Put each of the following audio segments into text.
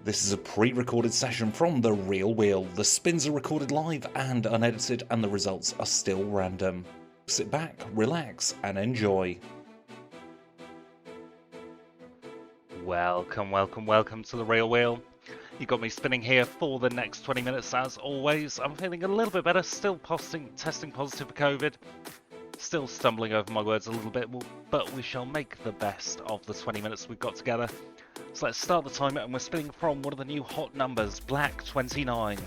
This is a pre-recorded session from The Real Wheel. The spins are recorded live and unedited, and the results are still random. Sit back, relax, and enjoy. Welcome to The Real Wheel. You got me spinning here for the next 20 minutes as always. I'm feeling a little bit better, still testing positive for COVID. Still stumbling over my words a little bit, but we shall make the best of the 20 minutes we've got together. So let's start the timer, and we're spinning from one of the new hot numbers, Black 29.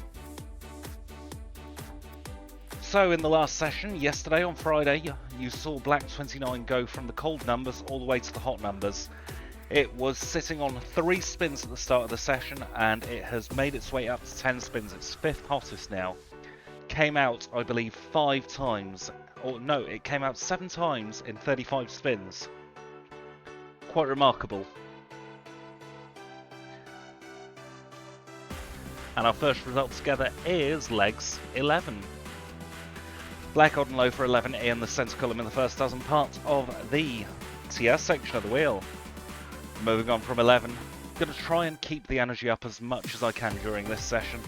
So in the last session, yesterday on Friday, you saw Black 29 go from the cold numbers all the way to the hot numbers. It was sitting on 3 spins at the start of the session, and it has made its way up to 10 spins. It's 5th hottest now. Came out, I believe, 5 times. Or no, it came out 7 times in 35 spins. Quite remarkable. And our first result together is legs 11. Black, odd and low for 11 in the centre column in the first dozen, part of the TS section of the wheel. Moving on from 11, going to try and keep the energy up as much as I can during this session.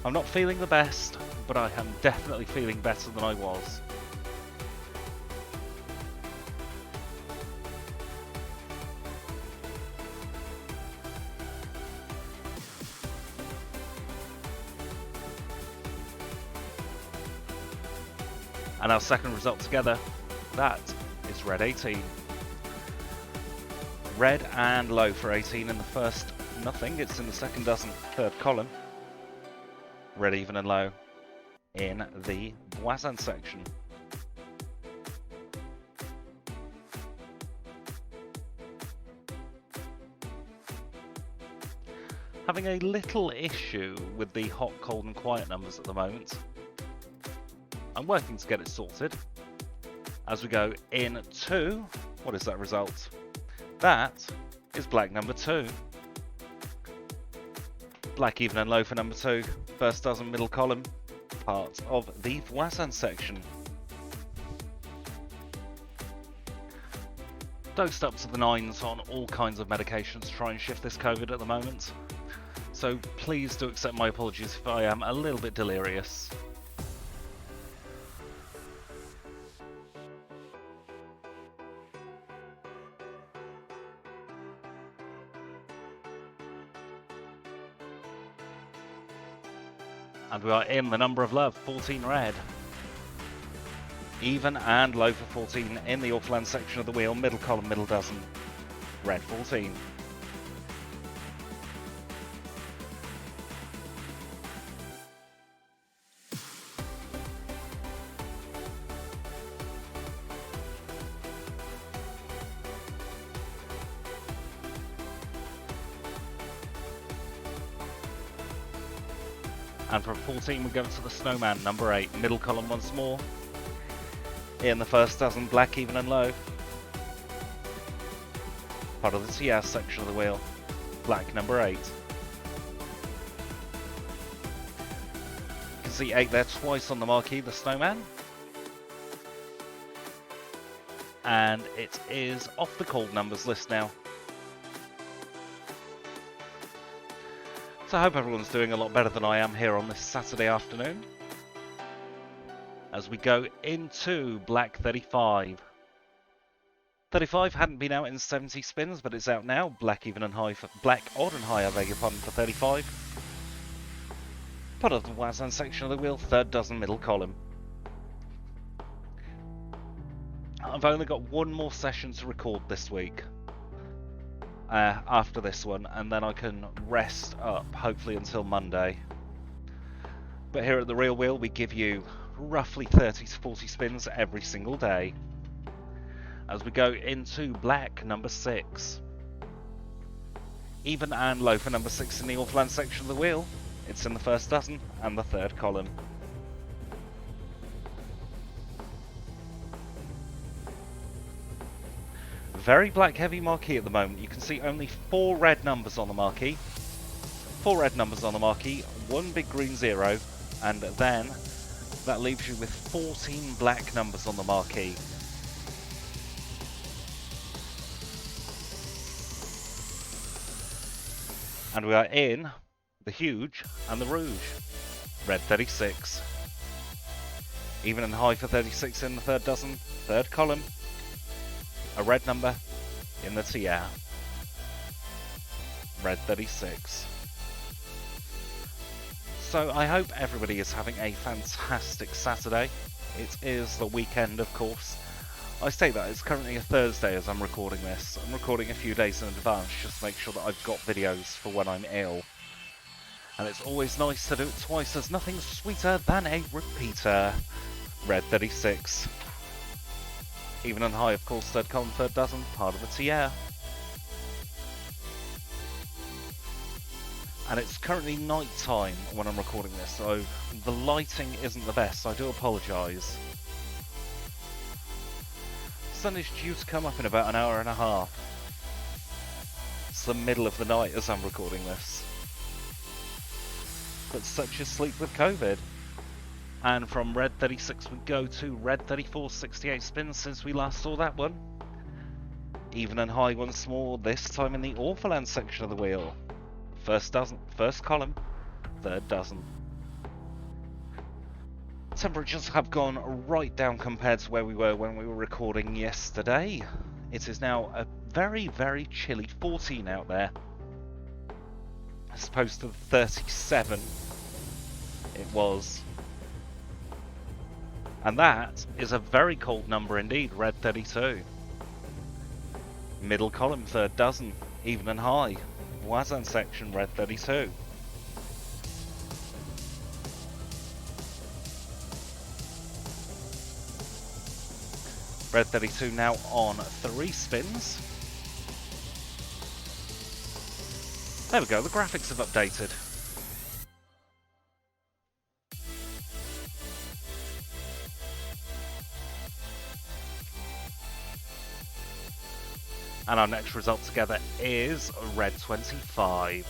I'm not feeling the best, but I am definitely feeling better than I was. And our second result together, that is red 18. Red and low for 18 in the first, nothing. It's in the second dozen, third column. Red even and low in the Voisin section. Having a little issue with the hot, cold and quiet numbers at the moment. I'm working to get it sorted. As we go into, what is that result? That is black number 2. Black even and low for number 2. First dozen, middle column, part of the Voisin section. Dosed up to the 9s on all kinds of medications to try and shift this COVID at the moment. So please do accept my apologies if I am a little bit delirious. And we are in the number of love, 14 red. Even and low for 14 in the Orphaland section of the wheel, middle column, middle dozen, red 14. And from 14 we go to the snowman, number 8, middle column once more. In the first dozen, black even and low. Part of the TS section of the wheel, black number 8. You can see 8 there twice on the marquee, the snowman. And it is off the cold numbers list now. So I hope everyone's doing a lot better than I am here on this Saturday afternoon. As we go into black 35. 35 hadn't been out in 70 spins, but it's out now. Black even and high for black odd and high, I beg your pardon, for 35. Part of the Voisin section of the wheel, third dozen, middle column. I've only got one more session to record this week. After this one, and then I can rest up hopefully until Monday. But here at The Real Wheel we give you roughly 30 to 40 spins every single day. As we go into black number 6. Even and low for number 6 in the Orphaland section of the wheel. It's in the first dozen and the third column. Very black heavy marquee at the moment. You can see only 4 red numbers on the marquee. 4 red numbers on the marquee, 1 big green 0, and then that leaves you with 14 black numbers on the marquee. And we are in the huge and the rouge. Red 36. Even and high for 36 in the third dozen. Third column. A red number in the tiare. Red 36. So I hope everybody is having a fantastic Saturday. It is the weekend, of course. I say that it's currently a Thursday as I'm recording this. I'm recording a few days in advance just to make sure that I've got videos for when I'm ill. And it's always nice to do it twice. There's nothing sweeter than a repeater. Red 36. Even and high, of course, third column, third dozen, part of the tiare. And it's currently night time when I'm recording this, so the lighting isn't the best. I do apologise. Sun is due to come up in about an hour and a half. It's the middle of the night as I'm recording this. But such is sleep with COVID. And from red 36 we go to red 34, 68 spins since we last saw that one. Even and high once more, this time in the Orphaland section of the wheel. First dozen, first column, third dozen. Temperatures have gone right down compared to where we were when we were recording yesterday. It is now a very, very chilly 14 out there, as opposed to the 37 it was. And that is a very cold number indeed, red 32. Middle column, third dozen, even and high. Wazan section, red 32. Red 32 now on 3 spins. There we go, the graphics have updated. And our next result together is red 25.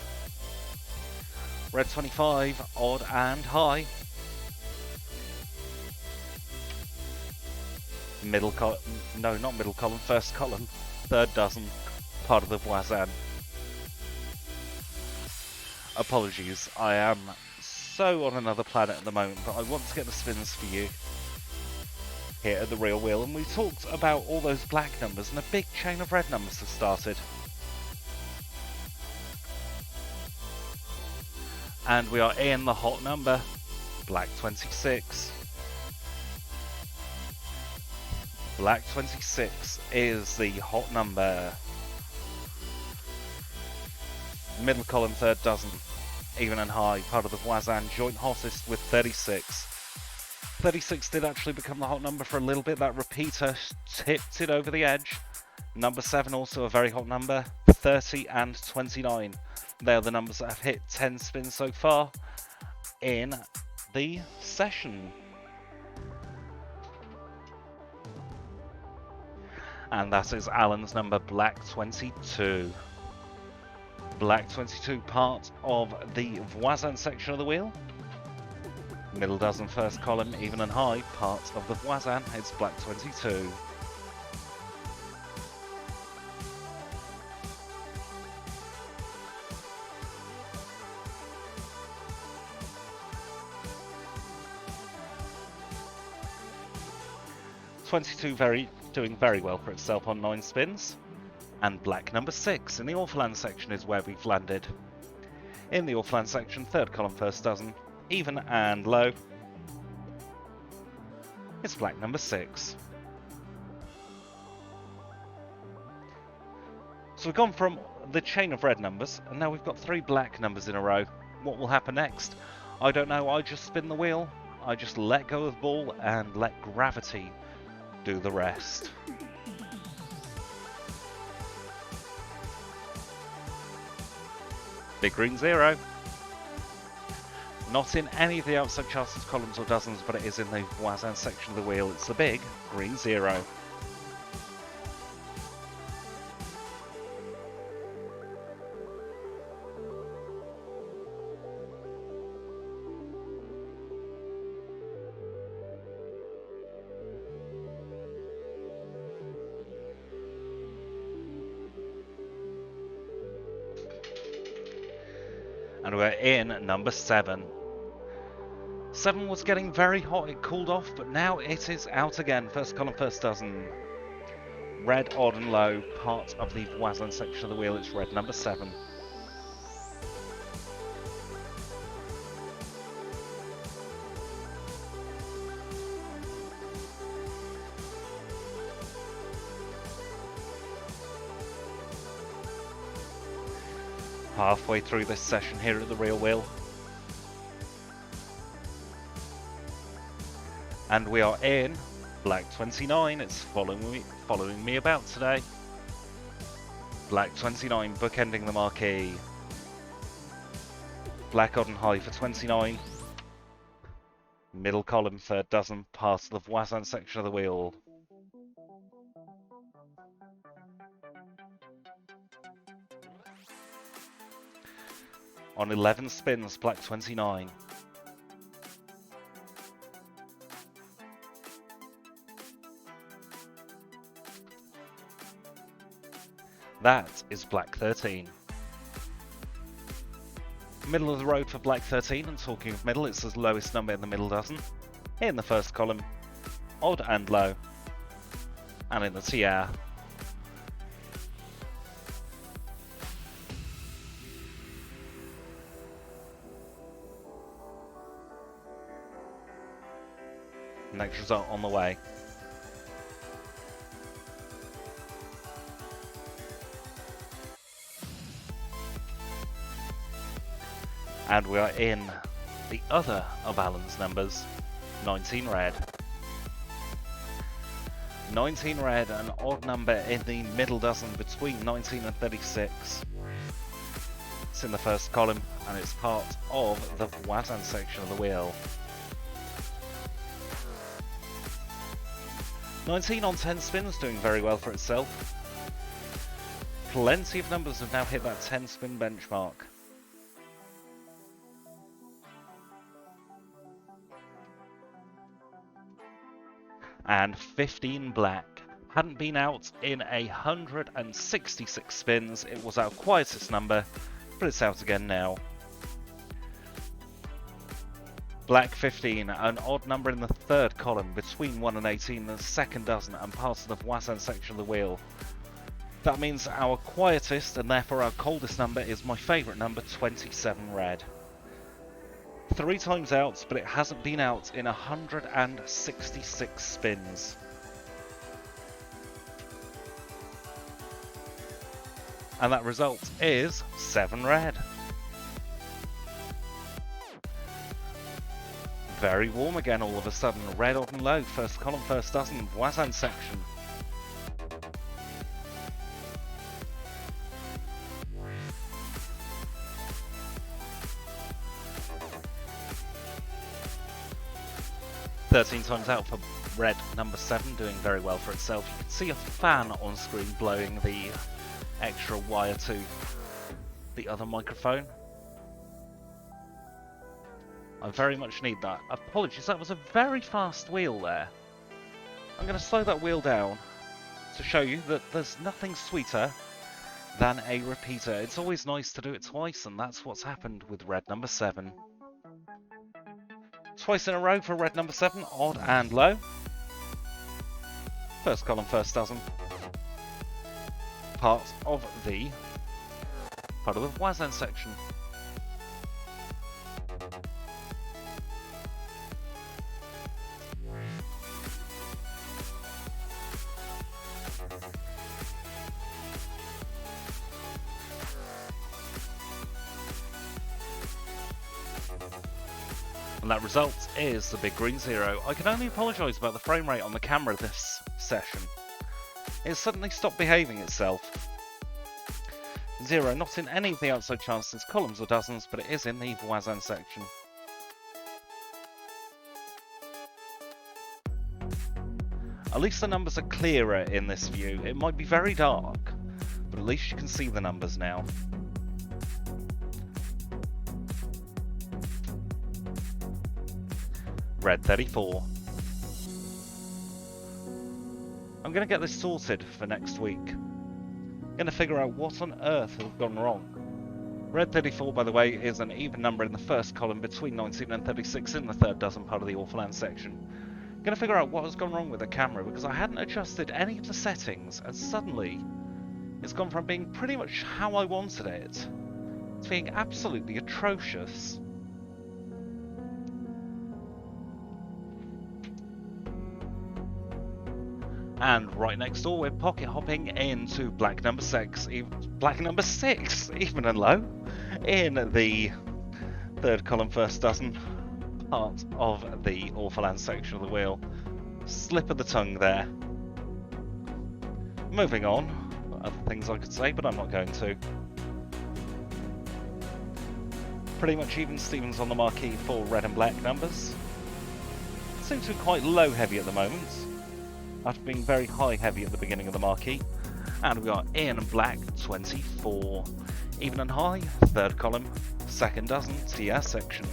Red 25, odd and high. Middle column, no, not middle column, first column, third dozen, part of the Wazan. Apologies, I am so on another planet at the moment, but I want to get the spins for you here at the Real Wheel, and we talked about all those black numbers, and a big chain of red numbers have started. And we are in the hot number, black 26. Black 26 is the hot number. Middle column, third dozen, even and high, part of the Wazan, joint hottest with 36. 36 did actually become the hot number for a little bit. That repeater tipped it over the edge. Number 7 also a very hot number. 30 and 29. They are the numbers that have hit 10 spins so far in the session. And that is Alan's number, black 22. Black 22, part of the Voisin section of the wheel. Middle dozen, first column, even and high, part of the Voisin, it's black 22. Doing very well for itself on 9 spins. And black number 6 in the Orphaland section is where we've landed. In the Orphaland section, third column, first dozen, even and low. It's black number 6. So we've gone from the chain of red numbers, and now we've got 3 black numbers in a row. What will happen next? I don't know, I just spin the wheel, I just let go of the ball and let gravity do the rest. Big green 0. Not in any of the outside chances, columns or dozens, but it is in the Voisin section of the wheel. It's the big green 0. And we're in number 7. 7 was getting very hot, it cooled off, but now it is out again. First column, first dozen. Red, odd and low, part of the Voisin section of the wheel. It's red number 7. Halfway through this session here at the real wheel. And we are in Black 29. It's following me about today. Black 29 bookending the marquee. Black odd and high for 29. Middle column, third dozen, part of the Voisin section of the wheel. On 11 spins, Black 29. That is Black 13. Middle of the road for Black 13, and talking of middle, it's the lowest number in the middle dozen. In the first column, odd and low. And in the TR. Next result on the way. And we are in the other of Alan's numbers, 19 red. 19 red, an odd number in the middle dozen between 19 and 36. It's in the first column and it's part of the Voisin section of the wheel. 19 on 10 spins, doing very well for itself. Plenty of numbers have now hit that 10 spin benchmark. And 15 black. Hadn't been out in 166 spins. It was our quietest number, but it's out again now. Black 15, an odd number in the third column between 1 and 18, the second dozen and part of the Voisin section of the wheel. That means our quietest and therefore our coldest number is my favourite number, 27 red. 3 times out, but it hasn't been out in 166 spins. And that result is 7 red. Very warm again all of a sudden. Red, odd and low. First column, first dozen. Voisin section. "13 times out for red number 7, doing very well for itself. You can see a fan on screen blowing the extra wire to the other microphone. I very much need that. Apologies, that was a very fast wheel there. I'm going to slow that wheel down to show you that there's nothing sweeter than a repeater. It's always nice to do it twice, and that's what's happened with red number 7. Twice in a row for red number 7, odd and low. First column, first dozen. Part of the Voisin section. And that result is the big green 0. I can only apologise about the frame rate on the camera this session. It suddenly stopped behaving itself. 0 not in any of the outside chances, columns or dozens, but it is in the Voisin section. At least the numbers are clearer in this view. It might be very dark, but at least you can see the numbers now. Red 34. I'm going to get this sorted for next week. I'm going to figure out what on earth has gone wrong. Red 34, by the way, is an even number in the first column between 19 and 36 in the third dozen, part of the Orphaland section. Gonna figure out what has gone wrong with the camera because I hadn't adjusted any of the settings, and suddenly it's gone from being pretty much how I wanted it to being absolutely atrocious. And right next door, we're pocket hopping into black number 6, even and low, in the third column, first dozen, part of the Orphaland section of the wheel. Slip of the tongue there. Moving on, other things I could say, but I'm not going to. Pretty much even Stevens on the marquee for red and black numbers. Seems to be quite low heavy at the moment, after being very high heavy at the beginning of the marquee. And we are in black 24. Even and high, third column, second dozen, TS section.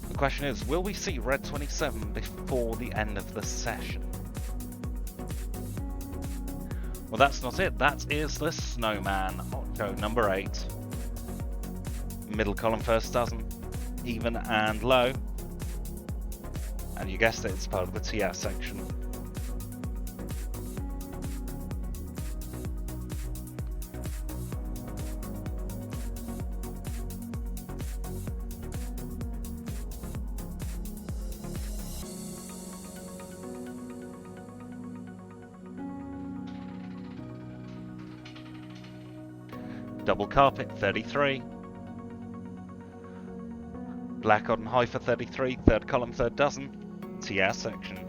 The question is, will we see red 27 before the end of the session? Well, that's not it. That is the Snowman, hot show number 8. Middle column, first dozen, even and low. And you guessed it, it's part of the TS section. Double carpet, 33. Black on high for 33, third column, third dozen, TS section.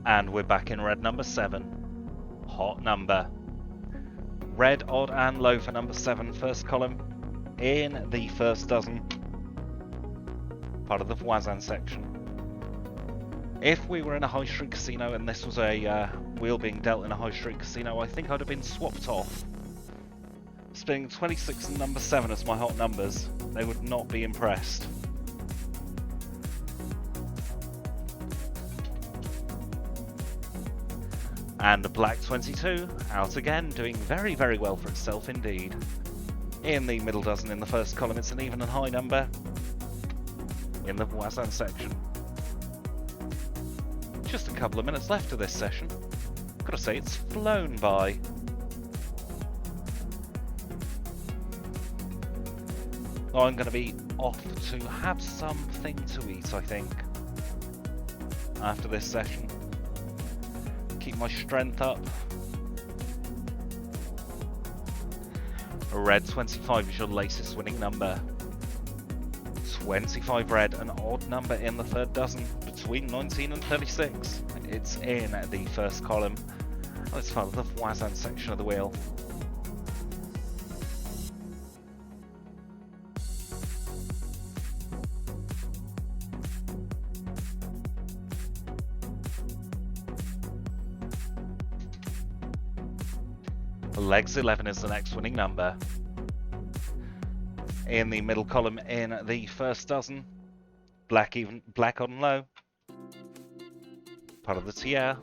And we're back in red number 7. Hot number. Red, odd and low for number 7, first column, in the first dozen, part of the Voisin section. If we were in a high street casino and this was a wheel being dealt in a high street casino, I think I'd have been swapped off. Spinning 26 and number 7 as my hot numbers, they would not be impressed. And the black 22, out again, doing very, very well for itself indeed. In the middle dozen in the first column, it's an even and high number in the Voisin section. Just a couple of minutes left of this session. Gotta say, it's flown by. I'm gonna be off to have something to eat, I think, after this session. Keep my strength up. A red 25 is your latest winning number. 25 red, an odd number in the third dozen, between 19 and 36. It's in the first column. Oh, it's part of the Voisin section of the wheel. Legs 11 is the next winning number. In the middle column in the first dozen, black on low, part of the tier.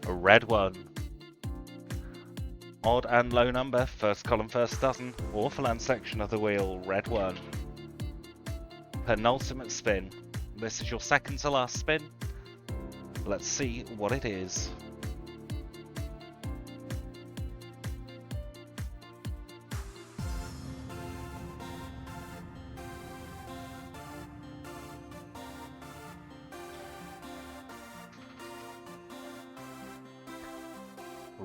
A red 1. Odd and low number, first column, first dozen, Orphaland section of the wheel, red 1. Penultimate spin. This is your second to last spin. Let's see what it is.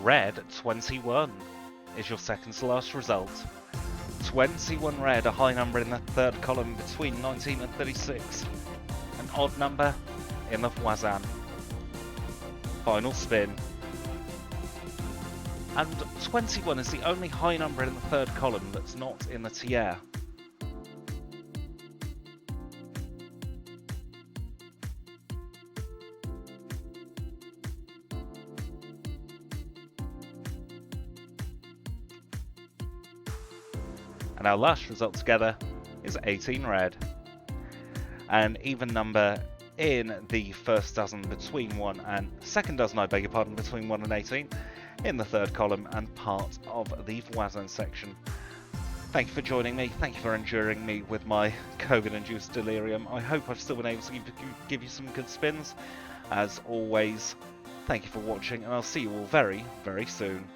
red 21 is your second to last result. 21 red, a high number in the third column between 19 and 36. An odd number in the voisin. Final spin. And 21 is the only high number in the third column that's not in the tiers. And our last result together is 18 red. An even number in the first dozen between 1 and second dozen, I beg your pardon, between 1 and 18 in the third column and part of the voisin section. Thank you for joining me. Thank you for enduring me with my COVID-induced delirium. I hope I've still been able to give you some good spins. As always, thank you for watching, and I'll see you all very, very soon.